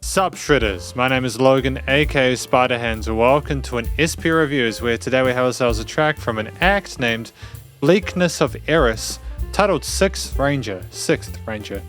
Sup Shredders, my name is Logan aka Spiderhands and welcome to an SP Reviews where today we have ourselves a track from an act named Bleakness of Eris titled 6th Ranger.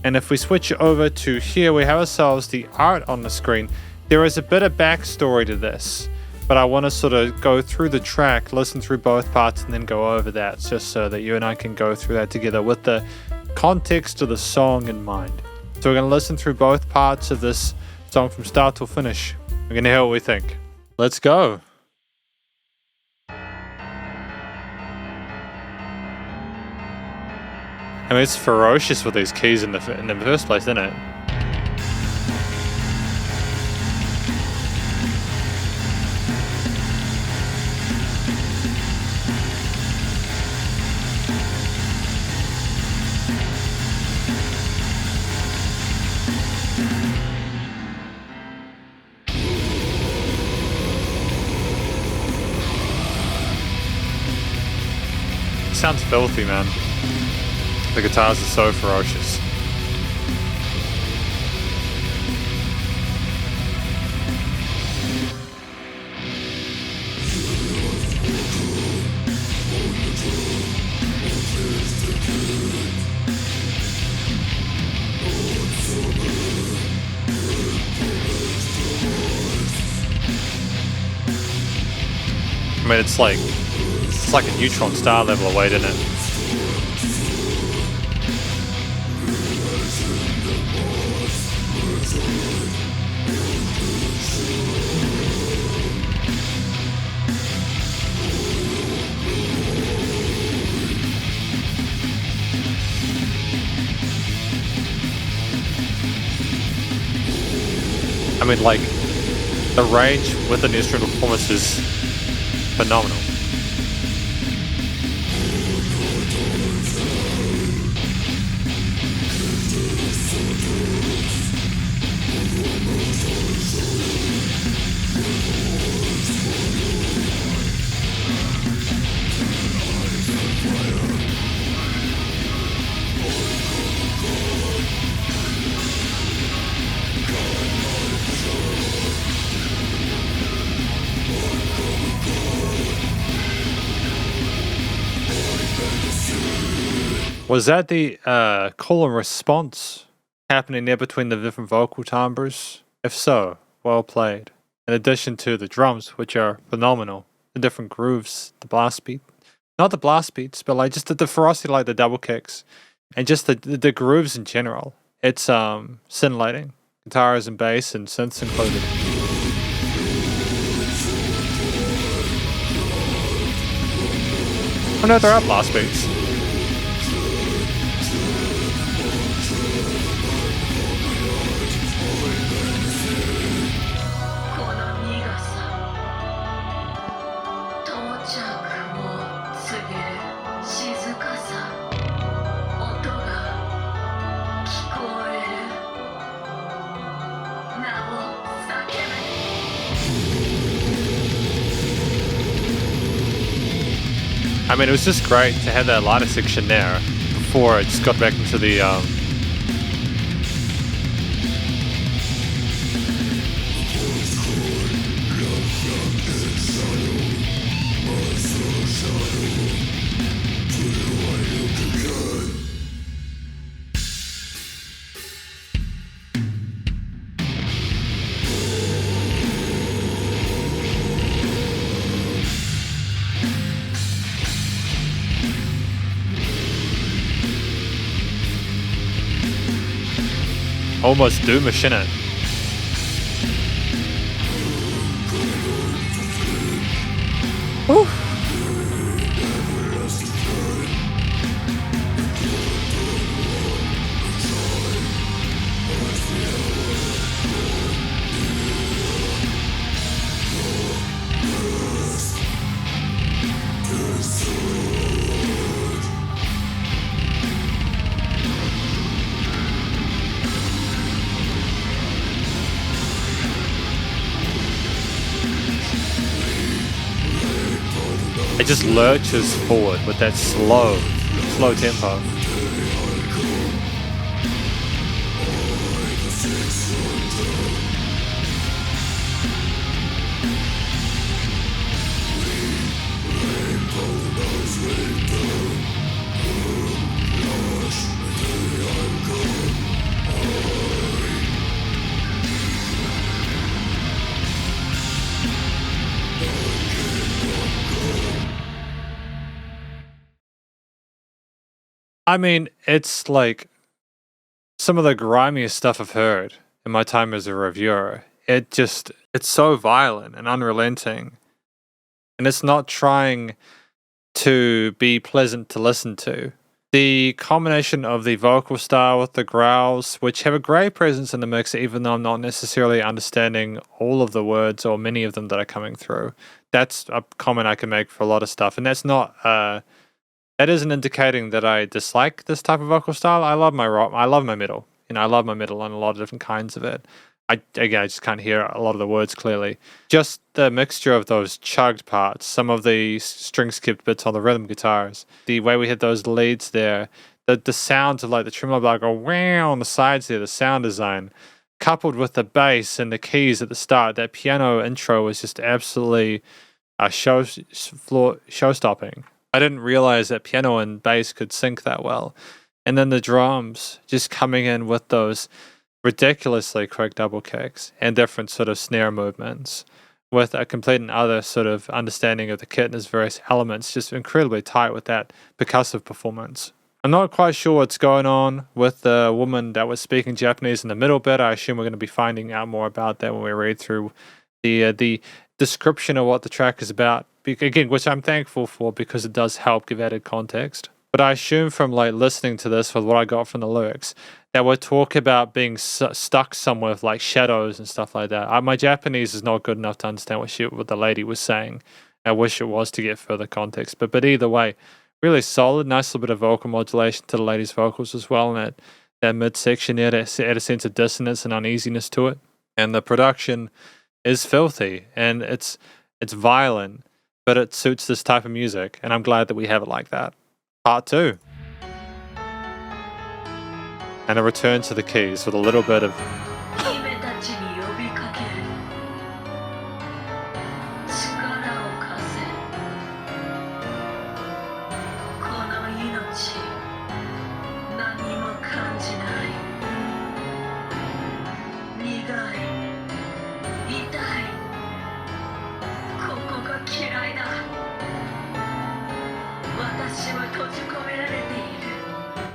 And if we switch over to here we have ourselves the art on the screen. There is a bit of backstory to this, but I want to sort of go through the track, listen through both parts and then go over that just so that you and I can go through that together with the context of the song in mind. So we're going to listen through both parts of this song from start till finish. We're going to hear what we think. Let's go. I mean, it's ferocious with these keys in the first place, isn't it? Sounds filthy, man. The guitars are so ferocious. I mean, it's like a neutron star level away, isn't it? I mean, like, the range with an instrumental performance is phenomenal. Was that the call and response happening there between the different vocal timbres? If so, well played. In addition to the drums, which are phenomenal. The different grooves, the blast beat. Not the blast beats, but like just the ferocity, like the double kicks. And just the grooves in general. It's scintillating. Guitars and bass and synths included. Oh no, there are blast beats. I mean, it was just great to have that lighter section there before it just got back into the almost doomish, innit? Woo. It just lurches forward with that slow tempo. I mean, it's like some of the grimiest stuff I've heard in my time as a reviewer. It's so violent and unrelenting. And it's not trying to be pleasant to listen to. The combination of the vocal style with the growls, which have a great presence in the mix, even though I'm not necessarily understanding all of the words or many of them that are coming through. That's a comment I can make for a lot of stuff. And that's not, that isn't indicating that I dislike this type of vocal style. I love my rock. I love my metal. I love my metal and a lot of different kinds of it. I just can't hear a lot of the words clearly. Just the mixture of those chugged parts, some of the string skipped bits on the rhythm guitars, the way we hit those leads there, the sounds of like the tremolo bar go wow on the sides there, the sound design, coupled with the bass and the keys at the start. That piano intro was just absolutely show-stopping. I didn't realize that piano and bass could sync that well. And then the drums just coming in with those ridiculously quick double kicks and different sort of snare movements with a complete and other sort of understanding of the kit and its various elements, just incredibly tight with that percussive performance. I'm not quite sure what's going on with the woman that was speaking Japanese in the middle bit. I assume we're going to be finding out more about that when we read through the description of what the track is about. Again, which I'm thankful for because it does help give added context. But I assume from like listening to this with what I got from the lyrics that we're talking about being stuck somewhere with like shadows and stuff like that. My Japanese is not good enough to understand what the lady was saying. I wish it was to get further context. But either way, really solid, nice little bit of vocal modulation to the lady's vocals as well. And that midsection there to add a sense of dissonance and uneasiness to it. And the production is filthy and it's violent, but it suits this type of music. And I'm glad that we have it like that. Part 2. And a return to the keys with a little bit of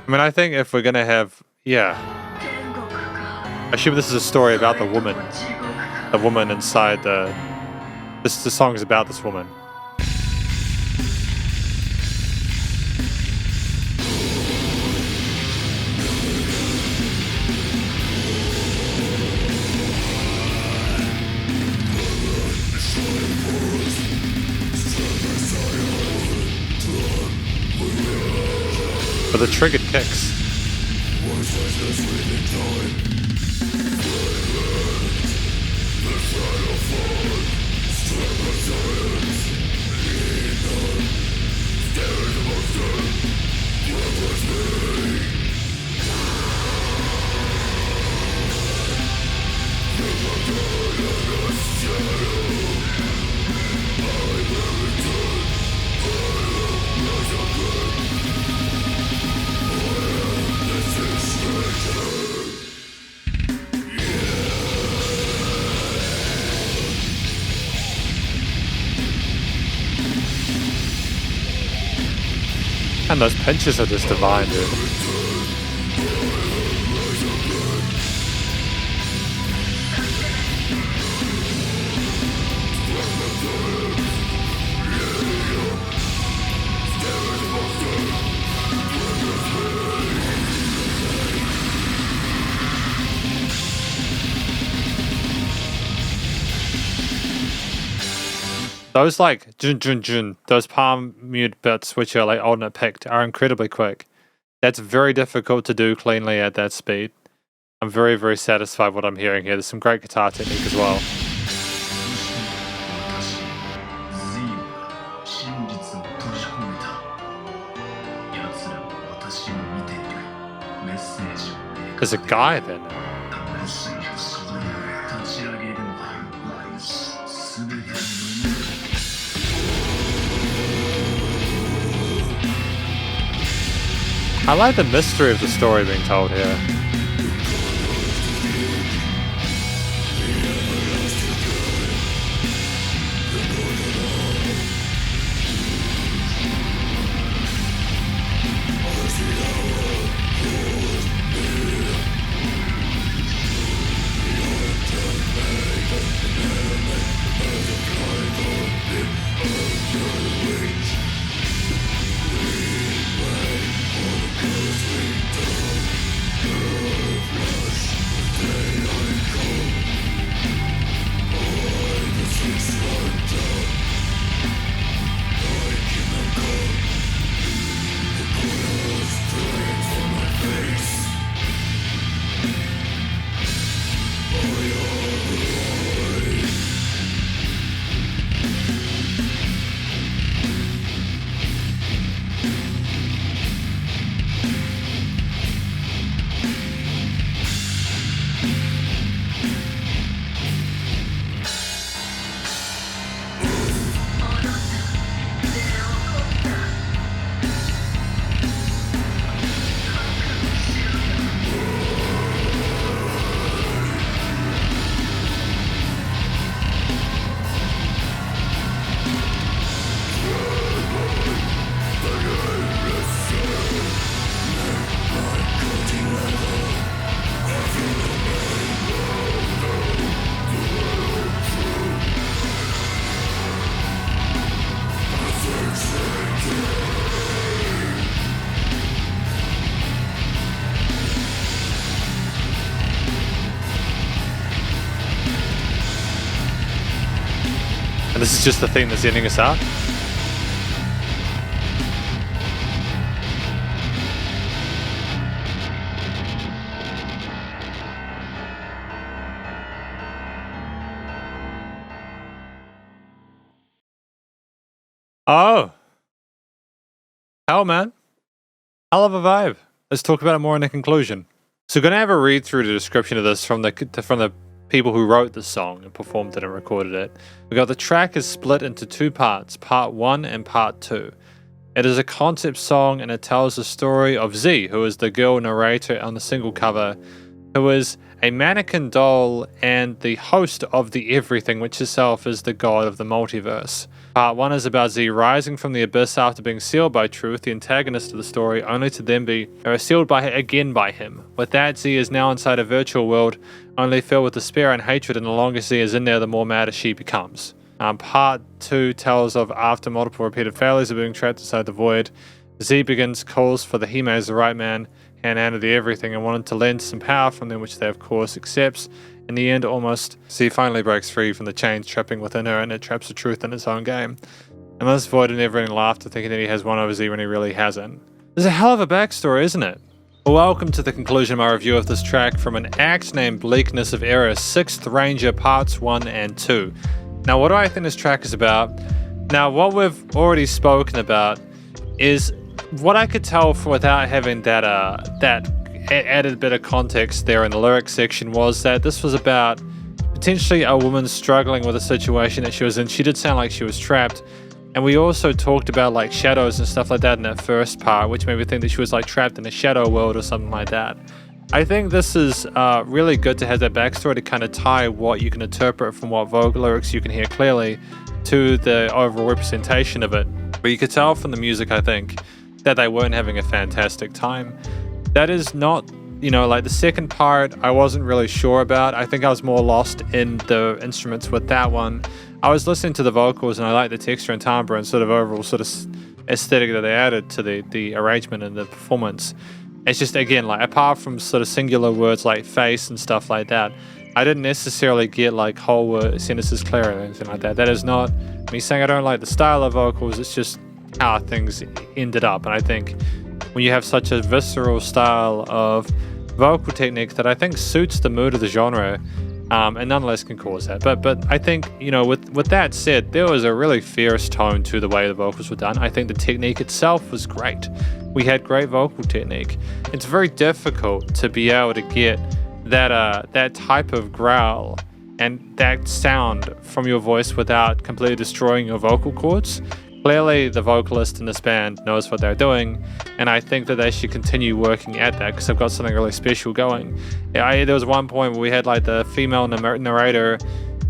I mean, I think if we're going to have, I assume this is a story about the woman inside the song is about this woman. But the triggered kicks. And those pinches are just divine, dude. Those like jun jun jun, those palm mute bits which are like alternate picked are incredibly quick. That's very difficult to do cleanly at that speed. I'm very, very satisfied with what I'm hearing here. There's some great guitar technique as well. There's a guy there now. I like the mystery of the story being told here. And this is just the thing that's ending us out. Oh. Hell, man. Hell of a vibe. Let's talk about it more in the conclusion. So we're going to have a read through the description of this from the people who wrote the song and performed it and recorded it. We got the track is split into two parts, part 1 and part 2. It is a concept song and it tells the story of Z, who is the girl narrator on the single cover, who is a mannequin doll and the host of the everything, which itself is the god of the multiverse. Part 1 is about Z rising from the abyss after being sealed by Truth, the antagonist of the story, only to then be sealed again by him. With that, Z is now inside a virtual world, only filled with despair and hatred, and the longer Z is in there, the more madder she becomes. Part 2 tells of after multiple repeated failures of being trapped inside the void, Z begins calls for the He-Man as the right man, hand of the everything, and wanted to lend some power from them, which they of course accepts. In the end, almost, Z finally breaks free from the chains trapping within her, and it traps the Truth in its own game. And this void and never-ending laughter, thinking that he has won over Z when he really hasn't. There's a hell of a backstory, isn't it? Welcome to the conclusion of my review of this track from an act named Bleakness of Eris, 6th Ranger Parts 1 and 2. Now, what do I think this track is about? Now, what we've already spoken about is what I could tell without having that added bit of context there in the lyrics section was that this was about potentially a woman struggling with a situation that she was in. She did sound like she was trapped. And we also talked about like shadows and stuff like that in that first part, which made me think that she was like trapped in a shadow world or something like that. I think this is really good to have that backstory to kind of tie what you can interpret from what vocal lyrics you can hear clearly to the overall representation of it. But you could tell from the music, I think, that they weren't having a fantastic time. That is not, like the second part, I wasn't really sure about. I think I was more lost in the instruments with that one. I was listening to the vocals and I like the texture and timbre and sort of overall sort of aesthetic that they added to the arrangement and the performance. It's just, again, like apart from sort of singular words like face and stuff like that, I didn't necessarily get like whole word sentences clear or anything like that. That is not me saying I don't like the style of vocals, it's just how things ended up. And I think when you have such a visceral style of vocal technique that I think suits the mood of the genre, and nonetheless can cause that. But I think, with that said, there was a really fierce tone to the way the vocals were done. I think the technique itself was great. We had great vocal technique. It's very difficult to be able to get that type of growl and that sound from your voice without completely destroying your vocal cords. Clearly, the vocalist in this band knows what they're doing, and I think that they should continue working at that because they've got something really special going. There was one point where we had like the female narrator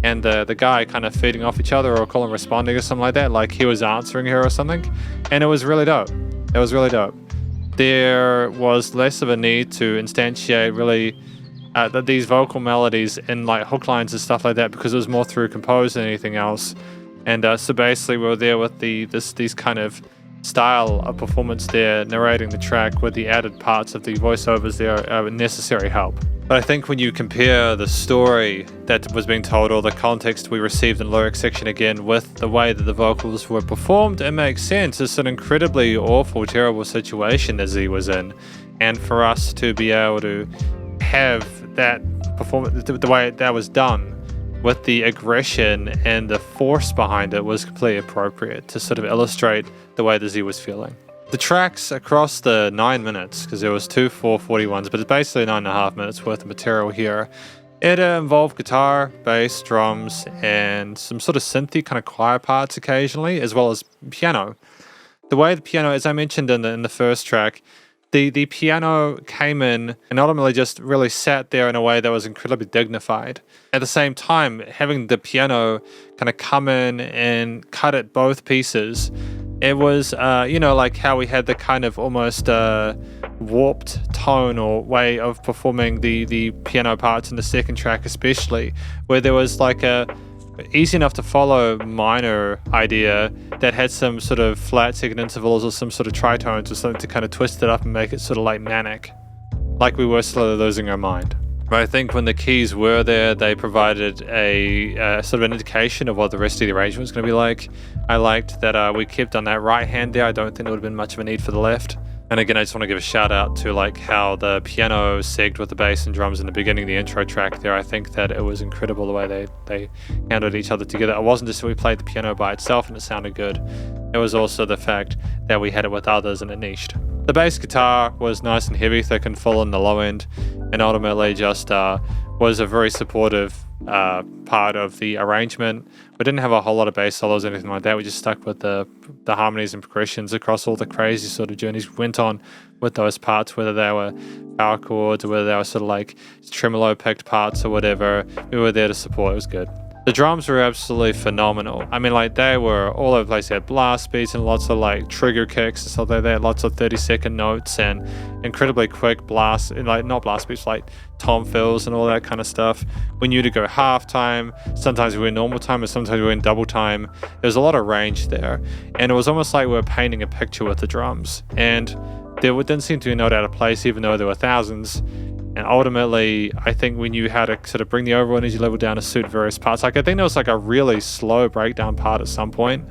and the guy kind of feeding off each other or calling responding or something like that, like he was answering her or something, and it was really dope. It was really dope. There was less of a need to instantiate really these vocal melodies in like hook lines and stuff like that because it was more through compose than anything else. And so basically we were there with these kind of style of performance there, narrating the track with the added parts of the voiceovers there, necessary help. But I think when you compare the story that was being told or the context we received in the lyric section again with the way that the vocals were performed, it makes sense. It's an incredibly awful, terrible situation that Z was in. And for us to be able to have that performance, the way that was done, with the aggression and the force behind it was completely appropriate to sort of illustrate the way that Z was feeling. The tracks across the 9 minutes, because there was 2 4:41s, but it's basically 9.5 minutes worth of material here. It involved guitar, bass, drums, and some sort of synthy kind of choir parts occasionally, as well as piano. The way the piano, as I mentioned in the first track, the piano came in and ultimately just really sat there in a way that was incredibly dignified. At the same time, having the piano kind of come in and cut at both pieces, it was, like how we had the kind of almost warped tone or way of performing the piano parts in the second track especially, where there was like a easy enough to follow minor idea that had some sort of flat second intervals or some sort of tritones or something to kind of twist it up and make it sort of like manic, like we were slowly losing our mind. But I think when the keys were there, they provided a sort of an indication of what the rest of the arrangement was going to be like. I liked that we kept on that right hand there. I don't think there would have been much of a need for the left. And again, I just want to give a shout out to like how the piano segged with the bass and drums in the beginning, the intro track there. I think that it was incredible the way they handled each other together. It wasn't just that we played the piano by itself and it sounded good. It was also the fact that we had it with others and it niched. The bass guitar was nice and heavy, thick and full in the low end, and ultimately just was a very supportive part of the arrangement. We didn't have a whole lot of bass solos or anything like that. We just stuck with the harmonies and progressions across all the crazy sort of journeys we went on with those parts, whether they were power chords or whether they were sort of like tremolo picked parts or whatever. We were there to support. It was good. The drums were absolutely phenomenal. I mean, like, they were all over the place. They had blast beats and lots of like trigger kicks and stuff like that. Lots of 30-second notes and incredibly quick blasts, and like not blast beats, like tom fills and all that kind of stuff. We knew to go half time. Sometimes we were in normal time, and sometimes we were in double time. There's a lot of range there, and it was almost like we were painting a picture with the drums. And there didn't seem to be a note out of place, even though there were thousands. And ultimately, I think we knew how to sort of bring the overall energy level down to suit various parts. Like, I think there was like a really slow breakdown part at some point,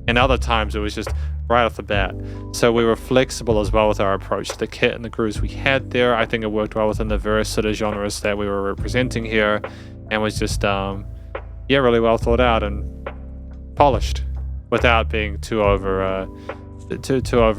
and other times it was just right off the bat. So we were flexible as well with our approach to the kit and the grooves we had there. I think it worked well within the various sort of genres that we were representing here, and was just, really well thought out and polished without being too over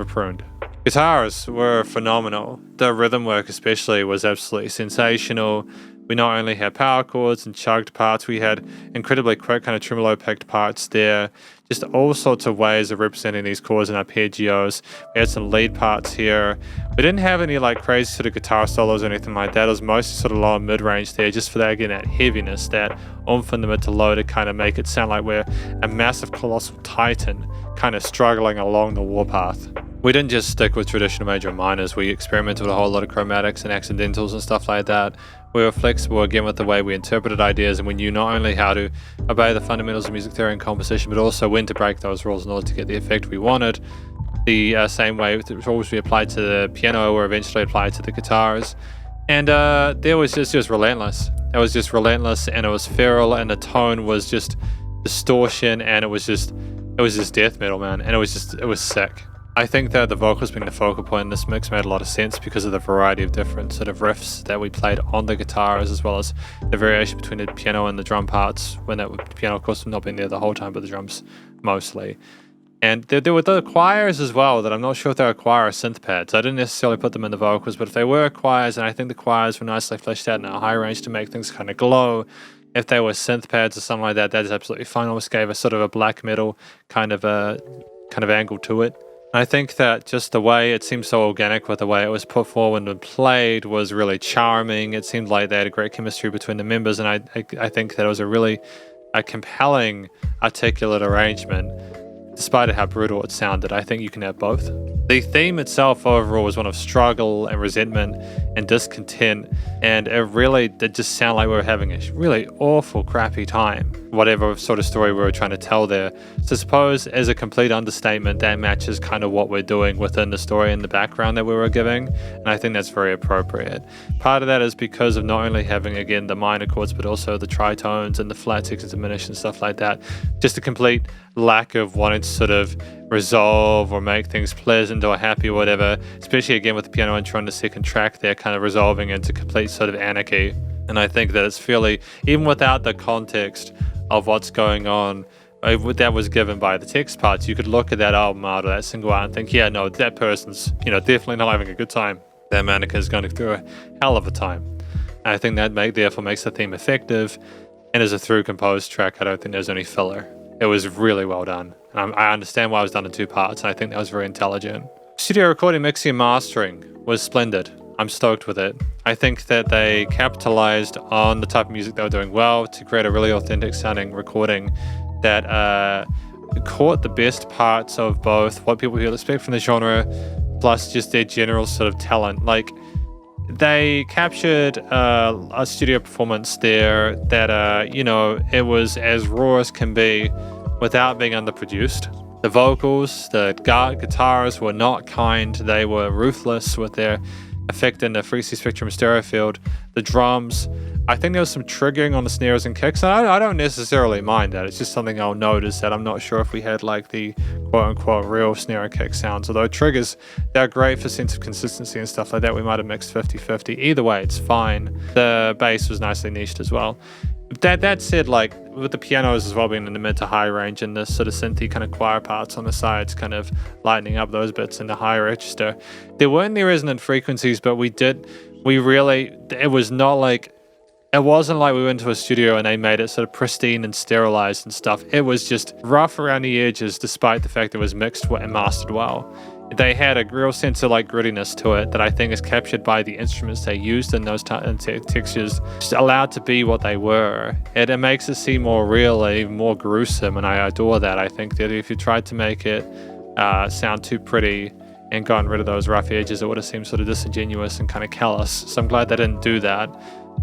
pruned. Guitars were phenomenal. The rhythm work especially was absolutely sensational. We not only had power chords and chugged parts, we had incredibly quick kind of tremolo picked parts there. Just all sorts of ways of representing these chords and arpeggios. We had some lead parts here. We didn't have any like crazy sort of guitar solos or anything like that. It was mostly sort of low and mid-range there, just for that, again, that heaviness, that oomph in the mid to low to kind of make it sound like we're a massive colossal titan kind of struggling along the warpath. We didn't just stick with traditional major and minors. We experimented with a whole lot of chromatics and accidentals and stuff like that. We were flexible again with the way we interpreted ideas, and we knew not only how to obey the fundamentals of music theory and composition, but also when to break those rules in order to get the effect we wanted. The same way rules we applied to the piano were eventually applied to the guitars. And there was just relentless. It was just relentless, and it was feral, and the tone was just distortion, and it was just death metal, man. And it was sick. I think that the vocals being the focal point in this mix made a lot of sense because of the variety of different sort of riffs that we played on the guitars, as well as the variation between the piano and the drum parts, when the piano, of course, not been there the whole time, but the drums mostly. And there were the choirs as well, that I'm not sure if they were choir or synth pads. I didn't necessarily put them in the vocals, but if they were choirs, and I think the choirs were nicely fleshed out in a high range to make things kind of glow. If they were synth pads or something like that, that is absolutely fine. Almost gave us sort of a black metal kind of kind of angle to it. I think that just the way it seemed so organic with the way it was put forward and played was really charming. It seemed like they had a great chemistry between the members, and I think that it was a compelling, articulate arrangement. Despite how brutal it sounded, I think you can have both. The theme itself overall was one of struggle and resentment and discontent, and it just sounded like we were having a really awful, crappy time, whatever sort of story we were trying to tell there. So I suppose as a complete understatement, that matches kind of what we're doing within the story and the background that we were giving, and I think that's very appropriate. Part of that is because of not only having, again, the minor chords, but also the tritones and the flat sixes diminished and stuff like that. Just a complete lack of wanting to sort of resolve or make things pleasant or happy or whatever, especially again with the piano intro on the second track there, kind of resolving into complete sort of anarchy. And I think that it's fairly, even without the context of what's going on that was given by the text parts, you could look at that album art or that single art and think, yeah, no, that person's, definitely not having a good time. That mannequin is going through a hell of a time. And I think that therefore makes the theme effective. And as a through composed track, I don't think there's any filler. It was really well done. I understand why it was done in 2 parts, and I think that was very intelligent. Studio recording, mixing, and mastering was splendid. I'm stoked with it. I think that they capitalized on the type of music they were doing well to create a really authentic sounding recording that caught the best parts of both what people would expect from the genre, plus just their general sort of talent. Like, they captured a studio performance there that, it was as raw as can be without being underproduced. The vocals, the guitars were not kind. They were ruthless with their effect in the frequency spectrum stereo field. The drums, I think there was some triggering on the snares and kicks. And I don't necessarily mind that. It's just something I'll notice that I'm not sure if we had like the quote-unquote real snare and kick sounds. Although triggers, they're great for sense of consistency and stuff like that. We might have mixed 50-50. Either way, it's fine. The bass was nicely niched as well. That said, like with the pianos as well being in the mid to high range and the sort of synthy kind of choir parts on the sides kind of lightening up those bits in the high register, there weren't any resonant frequencies, but it was not like, it wasn't like we went to a studio and they made it sort of pristine and sterilized and stuff. It was just rough around the edges, despite the fact that it was mixed and mastered well. They had a real sense of like grittiness to it that I think is captured by the instruments they used in those textures, just allowed to be what they were. It makes it seem more real, even more gruesome, and I adore that. I think that if you tried to make it sound too pretty and gotten rid of those rough edges, it would have seemed sort of disingenuous and kind of callous. So I'm glad they didn't do that.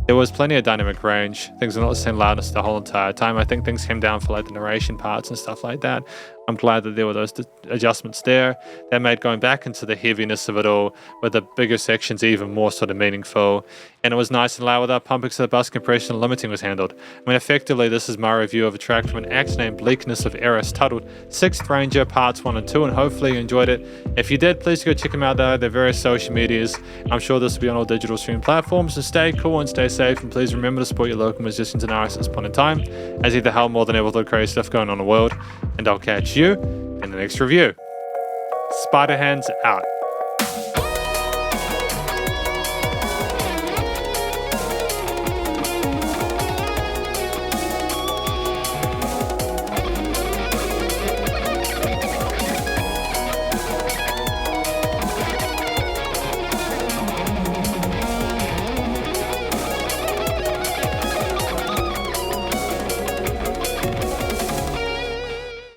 There was plenty of dynamic range. Things were not the same loudness the whole entire time. I think things came down for like the narration parts and stuff like that. I'm glad that there were those adjustments there. That made going back into the heaviness of it all with the bigger sections even more sort of meaningful. And it was nice and loud without pumping, so the bus compression and limiting was handled. I mean, effectively, this is my review of a track from an act named Bleakness of Eris, titled 6th Ranger Parts 1 and 2, and hopefully you enjoyed it. If you did, please go check them out there. Their various social medias. I'm sure this will be on all digital streaming platforms. So stay cool and stay safe, and please remember to support your local musicians and artists at this point in time, as either hell more than ever with all the crazy stuff going on in the world. And I'll catch you in the next review. Spiderhands out.